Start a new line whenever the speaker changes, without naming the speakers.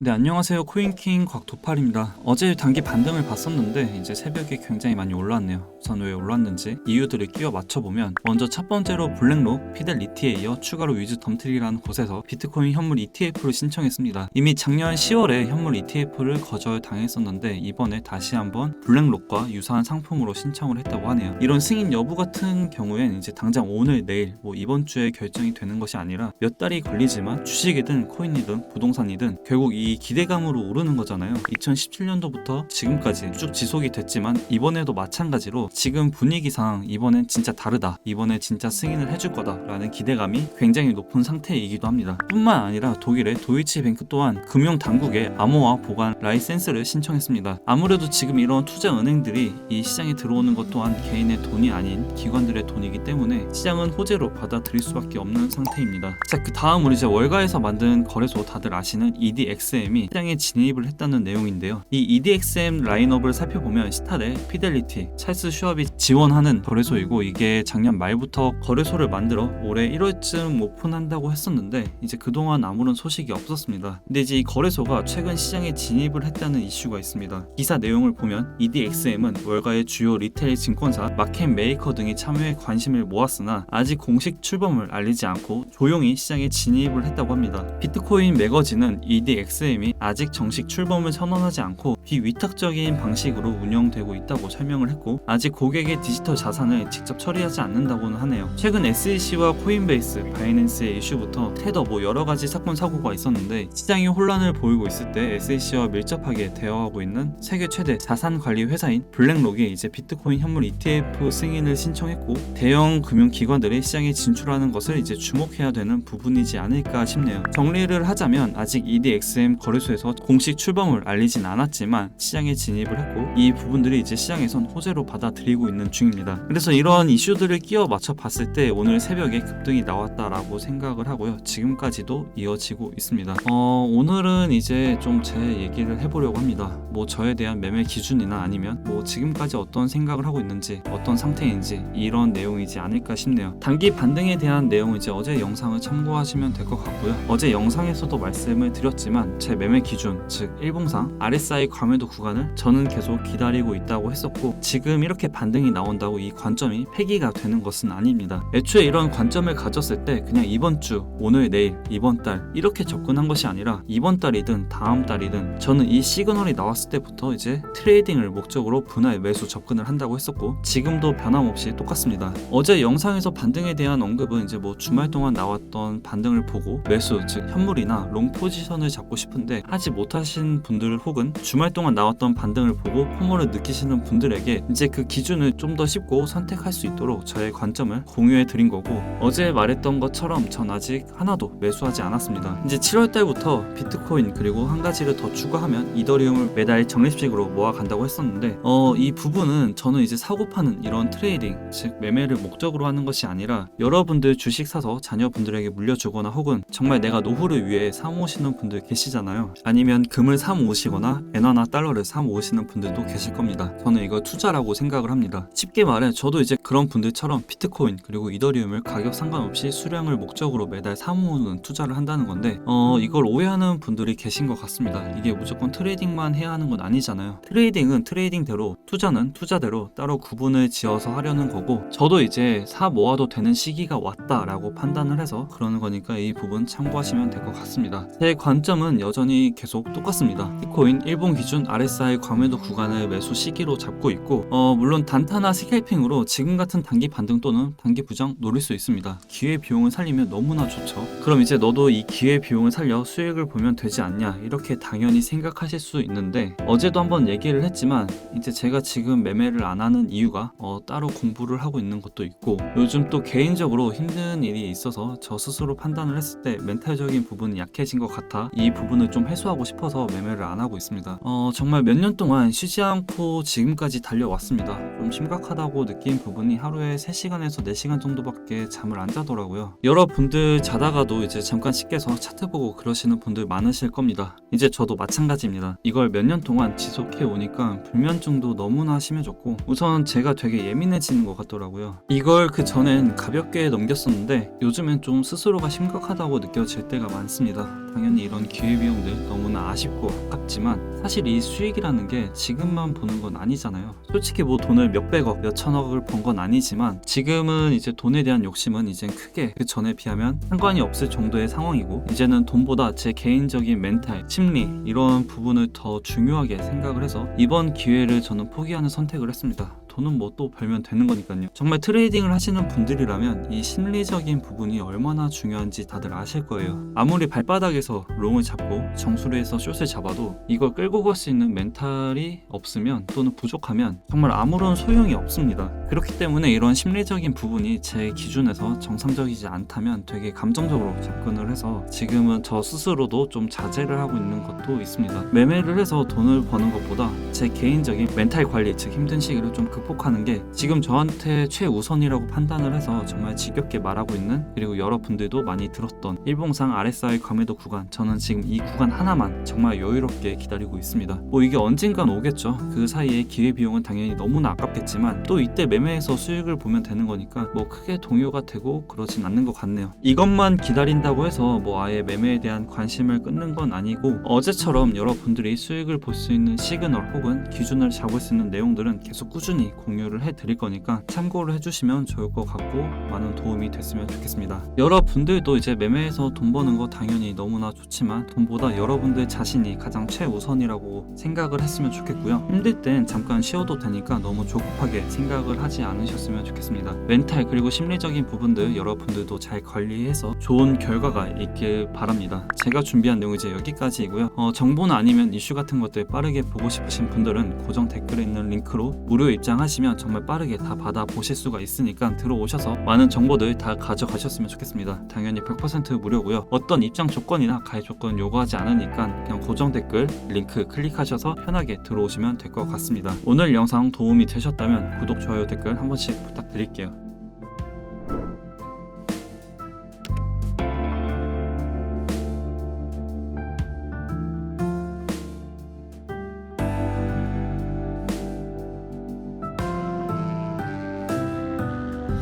네, 안녕하세요. 코인킹 곽도팔입니다. 어제 단기 반등을 봤었는데 이제 새벽에 굉장히 많이 올랐네요. 우선 왜 올랐는지 이유들을 끼워 맞춰보면, 먼저 첫 번째로 블랙록, 피델리티에 이어 추가로 위즈덤트리라는 곳에서 비트코인 현물 ETF를 신청했습니다. 이미 작년 10월에 현물 ETF를 거절당했었는데 이번에 다시 한번 블랙록과 유사한 상품으로 신청을 했다고 하네요. 이런 승인 여부 같은 경우엔 이제 당장 오늘 내일 이번 주에 결정이 되는 것이 아니라 몇 달이 걸리지만, 주식이든 코인이든 부동산이든 결국 이 기대감으로 오르는 거잖아요. 2017년도부터 지금까지 쭉 지속이 됐지만 이번에도 마찬가지로 지금 분위기상 이번엔 진짜 다르다, 이번에 진짜 승인을 해줄 거다 라는 기대감이 굉장히 높은 상태이기도 합니다. 뿐만 아니라 독일의 도이치뱅크 또한 금융당국에 암호화 보관 라이센스를 신청했습니다. 아무래도 지금 이런 투자은행들이 이 시장에 들어오는 것 또한 개인의 돈이 아닌 기관들의 돈이기 때문에 시장은 호재로 받아들일 수밖에 없는 상태입니다. 자, 그 다음으로 이제 월가에서 만든 거래소, 다들 아시는 EDXM이 시장에 진입을 했다는 내용인데요. 이 EDXM 라인업을 살펴보면 시타델, 피델리티, 찰스 슈왑이 지원하는 거래소이고, 이게 작년 말부터 거래소를 만들어 올해 1월쯤 오픈한다고 했었는데 이제 그동안 아무런 소식이 없었습니다. 근데 이제 이 거래소가 최근 시장에 진입을 했다는 이슈가 있습니다. 기사 내용을 보면 EDXM은 월가의 주요 리테일 증권사, 마켓메이커 등이 참여에 관심을 모았으나 아직 공식 출범을 알리지 않고 조용히 시장에 진입을 했다고 합니다. 비트코인 매거진은 EDXM이 아직 정식 출범을 선언하지 않고 비위탁적인 방식으로 운영되고 있다고 설명을 했고, 아직 고객의 디지털 자산을 직접 처리하지 않는다고는 하네요. 최근 SEC와 코인베이스, 바이낸스의 이슈부터 테더 여러가지 사건 사고가 있었는데, 시장이 혼란을 보이고 있을 때 SEC와 밀접하게 대화하고 있는 세계 최대 자산관리 회사인 블랙록이 이제 비트코인 현물 ETF 승인을 신청했고, 대형 금융기관들이 시장에 진출하는 것을 이제 주목해야 되는 부분이지 않을까 싶네요. 정리를 하자면, 아직 EDXM 거래소에서 공식 출범을 알리진 않았지만 시장에 진입을 했고, 이 부분들이 이제 시장에선 호재로 받아들이고 있는 중입니다. 그래서 이런 이슈들을 끼워 맞춰 봤을 때 오늘 새벽에 급등이 나왔다라고 생각을 하고요. 지금까지도 이어지고 있습니다. 오늘은 이제 좀 제 얘기를 해보려고 합니다. 저에 대한 매매 기준이나 아니면 지금까지 어떤 생각을 하고 있는지, 어떤 상태인지, 이런 내용이지 않을까 싶네요. 단기 반등에 대한 내용은 이제 어제 영상을 참고하시면 될 것 같고요. 어제 영상에서도 말씀을 드렸지만 제 매매 기준, 즉 일봉상 RSI 과매도 구간을 저는 계속 기다리고 있다고 했었고, 지금 이렇게 반등이 나온다고 이 관점이 폐기가 되는 것은 아닙니다. 애초에 이런 관점을 가졌을 때 그냥 이번 주, 오늘, 내일, 이번 달 이렇게 접근한 것이 아니라 이번 달이든 다음 달이든 저는 이 시그널이 나왔을 때부터 이제 트레이딩을 목적으로 분할 매수 접근을 한다고 했었고, 지금도 변함없이 똑같습니다. 어제 영상에서 반등에 대한 언급은 이제 주말 동안 나왔던 반등을 보고 매수, 즉 현물이나 롱 포지션을 잡고 싶은데 하지 못하신 분들, 혹은 주말 동안 나왔던 반등을 보고 포모를 느끼시는 분들에게 이제 그 기준을 좀 더 쉽고 선택할 수 있도록 저의 관점을 공유해 드린 거고, 어제 말했던 것처럼 전 아직 하나도 매수하지 않았습니다. 이제 7월 달부터 비트코인 그리고 한 가지를 더 추가하면 이더리움을 매달 적립식으로 모아간다고 했었는데, 이 부분은 저는 이제 사고 파는 이런 트레이딩, 즉 매매를 목적으로 하는 것이 아니라, 여러분들 주식 사서 자녀분들에게 물려주거나, 혹은 정말 내가 노후를 위해 사모으시는 분들 계시잖아요. 아니면 금을 사모으시거나 엔화나 달러를 사모으시는 분들도 계실 겁니다. 저는 이거 투자라고 생각을 합니다. 쉽게 말해 저도 이제 그런 분들처럼 비트코인 그리고 이더리움을 가격 상관없이 수량을 목적으로 매달 사모으는 투자를 한다는 건데, 이걸 오해하는 분들이 계신 것 같습니다. 이게 무조건 트레이딩만 해야 하는 건 아니잖아요. 트레이딩은 트레이딩대로, 투자는 투자대로 따로 구분을 지어서 하려는 거고, 저도 이제 사 모아도 되는 시기가 왔다라고 판단을 해서 그러는 거니까 이 부분 참고하시면 될 것 같습니다. 제 관점은 여전히 계속 똑같습니다. 비트코인 일본 기준 RSI 과매도 구간을 매수 시기로 잡고 있고, 물론 단타나 스캘핑으로 지금 같은 단기 반등 또는 단기 부정 노릴 수 있습니다. 기회 비용을 살리면 너무나 좋죠. 그럼 이제 너도 이 기회 비용을 살려 수익을 보면 되지 않냐, 이렇게 당연히 생각하실 수 있는데, 어제도 한번 얘기를 했지만 이제 제가 지금 매매를 안 하는 이유가 따로 공부를 하고 있는 것도 있고, 요즘 또 개인적으로 힘든 일이 있어서 저 스스로 판단을 했을 때 멘탈적인 부분이 약해진 것 같아 이 부분을 좀 해소하고 싶어서 매매를 안 하고 있습니다. 정말 몇 년 동안 쉬지 않고 지금까지 달려왔습니다. 좀 심각하다고 느낀 부분이 하루에 3시간에서 4시간 정도밖에 잠을 안 자더라고요. 여러분들 자다가도 이제 잠깐씩 깨서 차트 보고 그러시는 분들 많으실 겁니다. 이제 저도 마찬가지입니다. 이걸 몇 년 동안 지속해 오니까 불면증도 너무나 심해졌고, 우선 제가 되게 예민해지는 것 같더라고요. 이걸 그 전엔 가볍게 넘겼었는데 요즘엔 좀 스스로가 심각하다고 느껴질 때가 많습니다. 당연히 이런 기회비용들 너무나 아쉽고 아깝지만 사실 이 수익이라는 게 지금만 보는 건 아니잖아요. 솔직히 뭐 돈을 몇백억, 몇천억을 번 건 아니지만 지금은 이제 돈에 대한 욕심은 이젠 크게 그 전에 비하면 상관이 없을 정도의 상황이고, 이제는 돈보다 제 개인적인 멘탈, 심리 이런 부분을 더 중요하게 생각을 해서 이번 기회를 저는 포기하는 선택을 했습니다. 돈은 뭐 또 벌면 되는 거니까요. 정말 트레이딩을 하시는 분들이라면 이 심리적인 부분이 얼마나 중요한지 다들 아실 거예요. 아무리 발바닥에서 롱을 잡고 정수리에서 숏을 잡아도 이걸 끌고 갈 수 있는 멘탈이 없으면 또는 부족하면 정말 아무런 소용이 없습니다. 그렇기 때문에 이런 심리적인 부분이 제 기준에서 정상적이지 않다면 되게 감정적으로 접근을 해서 지금은 저 스스로도 좀 자제를 하고 있는 것도 있습니다. 매매를 해서 돈을 버는 것보다 제 개인적인 멘탈 관리, 즉 힘든 시기를 좀 극복하는 게 지금 저한테 최우선이라고 판단을 해서 정말 지겹게 말하고 있는, 그리고 여러분들도 많이 들었던 일봉상 RSI 과매도 구간, 저는 지금 이 구간 하나만 정말 여유롭게 기다리고 있습니다. 뭐 이게 언젠간 오겠죠. 그 사이에 기회비용은 당연히 너무나 아깝겠지만 또 이때 매매해서 수익을 보면 되는 거니까 뭐 크게 동요가 되고 그러진 않는 것 같네요. 이것만 기다린다고 해서 뭐 아예 매매에 대한 관심을 끊는 건 아니고, 어제처럼 여러분들이 수익을 볼 수 있는 시그널 혹은 기준을 잡을 수 있는 내용들은 계속 꾸준히 공유를 해드릴 거니까 참고를 해주시면 좋을 것 같고 많은 도움이 됐으면 좋겠습니다. 여러분들도 이제 매매해서 돈 버는 거 당연히 너무나 좋지만 돈보다 여러분들 자신이 가장 최우선이라고 생각을 했으면 좋겠고요. 힘들 땐 잠깐 쉬어도 되니까 너무 조급하게 생각을 하지 않으셨으면 좋겠습니다. 멘탈 그리고 심리적인 부분들 여러분들도 잘 관리해서 좋은 결과가 있길 바랍니다. 제가 준비한 내용 이제 여기까지이고요. 정보나 아니면 이슈 같은 것들 빠르게 보고 싶으신 분들은 고정 댓글에 있는 링크로 무료 입장하시면 정말 빠르게 다 받아보실 수가 있으니까 들어오셔서 많은 정보들 다 가져가셨으면 좋겠습니다. 당연히 100% 무료고요. 어떤 입장 조건이나 가입 조건 요구하지 않으니까 그냥 고정 댓글 링크 클릭하셔서 편하게 들어오시면 될 것 같습니다. 오늘 영상 도움이 되셨다면 구독, 좋아요, 댓글 한 번씩 부탁드릴게요.